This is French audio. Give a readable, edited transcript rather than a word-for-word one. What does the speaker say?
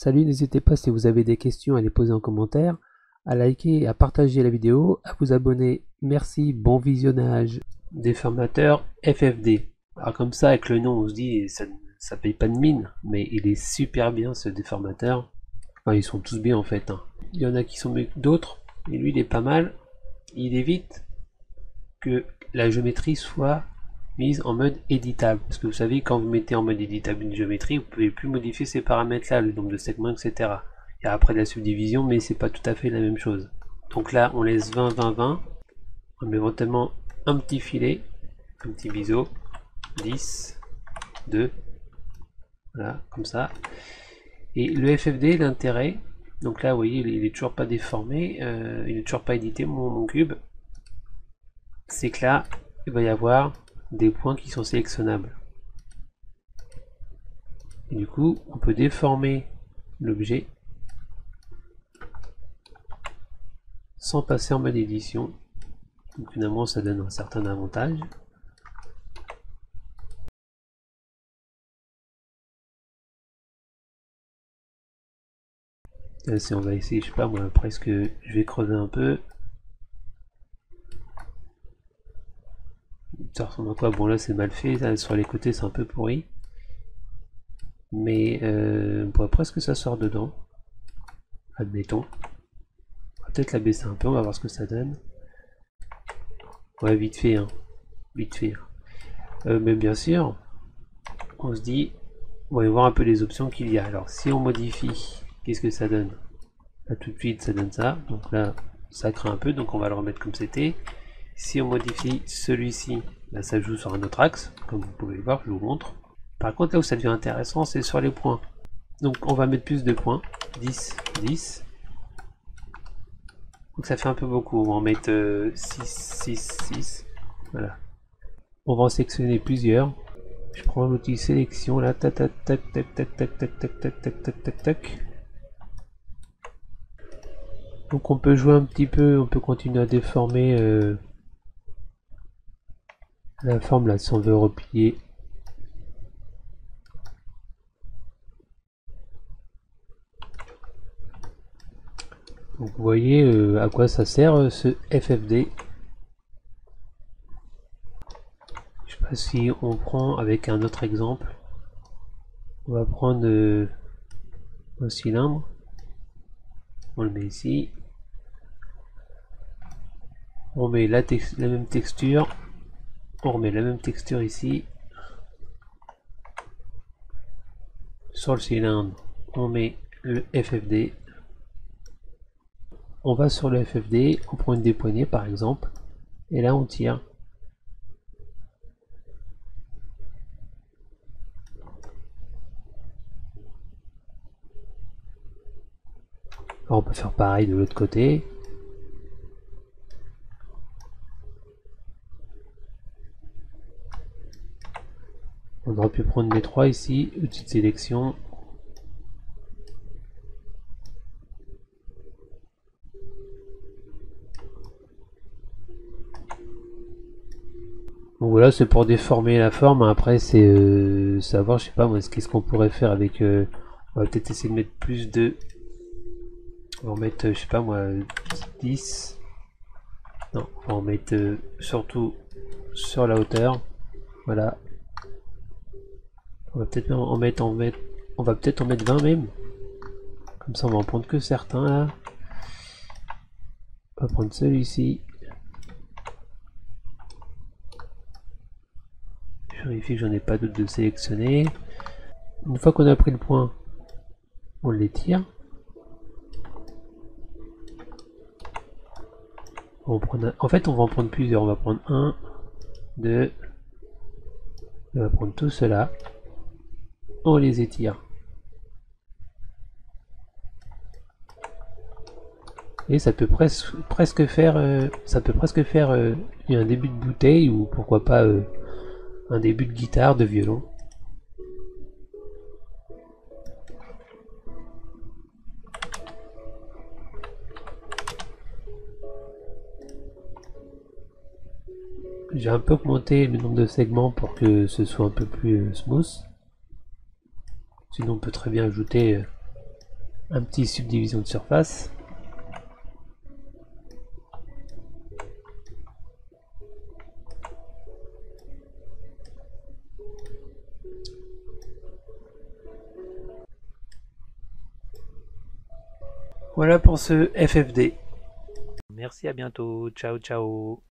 Salut, n'hésitez pas si vous avez des questions à les poser en commentaire, à liker et à partager la vidéo, à vous abonner. Merci, bon visionnage. Déformateur FFD. Alors comme ça, avec le nom, on se dit ça paye pas de mine, mais il est super bien ce déformateur. Enfin, ils sont tous bien en fait. Il y en a qui sont mieux que d'autres, et lui il est pas mal. Il évite que la géométrie soit mise en mode éditable. Parce que vous savez, quand vous mettez en mode éditable une géométrie, vous pouvez plus modifier ces paramètres-là, le nombre de segments, etc. Il y a après de la subdivision, mais c'est pas tout à fait la même chose. Donc là, on laisse 20, 20, 20. On met éventuellement un petit filet, un petit biseau, 10, 2, voilà, comme ça. Et le FFD, l'intérêt, donc là, vous voyez, il est toujours pas déformé, il est toujours pas édité, mon cube. C'est que là, il va y avoir des points qui sont sélectionnables. Et du coup, on peut déformer l'objet sans passer en mode édition. Donc finalement, ça donne un certain avantage. Si on va essayer, je sais pas moi, presque, je vais creuser un peu. Ça ressemble à quoi? Bon là c'est mal fait, là, sur les côtés c'est un peu pourri. Mais on pourrait presque s'asseoir dedans. Admettons. On va peut-être la baisser un peu, on va voir ce que ça donne. Ouais, vite fait, hein. Vite fait. Mais bien sûr, on se dit, on va voir un peu les options qu'il y a. Alors si on modifie, qu'est-ce que ça donne? Là tout de suite ça donne ça. Donc là ça craint un peu, donc on va le remettre comme c'était. Si on modifie celui-ci, là ça joue sur un autre axe, comme vous pouvez le voir, je vous montre. Par contre là où ça devient intéressant, c'est sur les points. Donc on va mettre plus de points, 10, 10. Donc ça fait un peu beaucoup, on va en mettre 6, 6, 6. Voilà. On va en sélectionner plusieurs. Je prends l'outil sélection là, tac tac tac tac tac tac tac tac tac tac tac tac tac. Donc on peut jouer un petit peu, on peut continuer à déformer la forme là si on veut replier. Donc vous voyez à quoi ça sert ce FFD. Je sais pas si on prend avec un autre exemple. On va prendre un cylindre. On le met ici. On met la même texture. On remet la même texture ici. Sur le cylindre, on met le FFD. On va sur le FFD, on prend une des poignées par exemple, et là on tire. Alors on peut faire pareil de l'autre côté. On aurait pu prendre les trois ici, outil de sélection. Donc voilà, c'est pour déformer la forme. Après, c'est savoir, je sais pas moi, qu'est-ce qu'on pourrait faire avec. On va peut-être essayer de mettre plus de. On va en mettre, je sais pas moi, 10. Non, on va en mettre surtout sur la hauteur. Voilà. On va peut-être en mettre, on va peut-être en mettre 20 même. Comme ça, on va en prendre que certains là. On va prendre celui-ci. Je vérifie que j'en ai pas d'autres de sélectionner. Une fois qu'on a pris le point, on les tire. En fait, on va en prendre plusieurs. On va prendre 1, 2. On va prendre tout cela. On les étire. Et ça peut presque faire, un début de bouteille ou pourquoi pas un début de guitare, de violon. J'ai un peu augmenté le nombre de segments pour que ce soit un peu plus smooth. Sinon on peut très bien ajouter Un petit subdivision de surface. Voilà pour ce FFD. Merci, à bientôt. Ciao, ciao.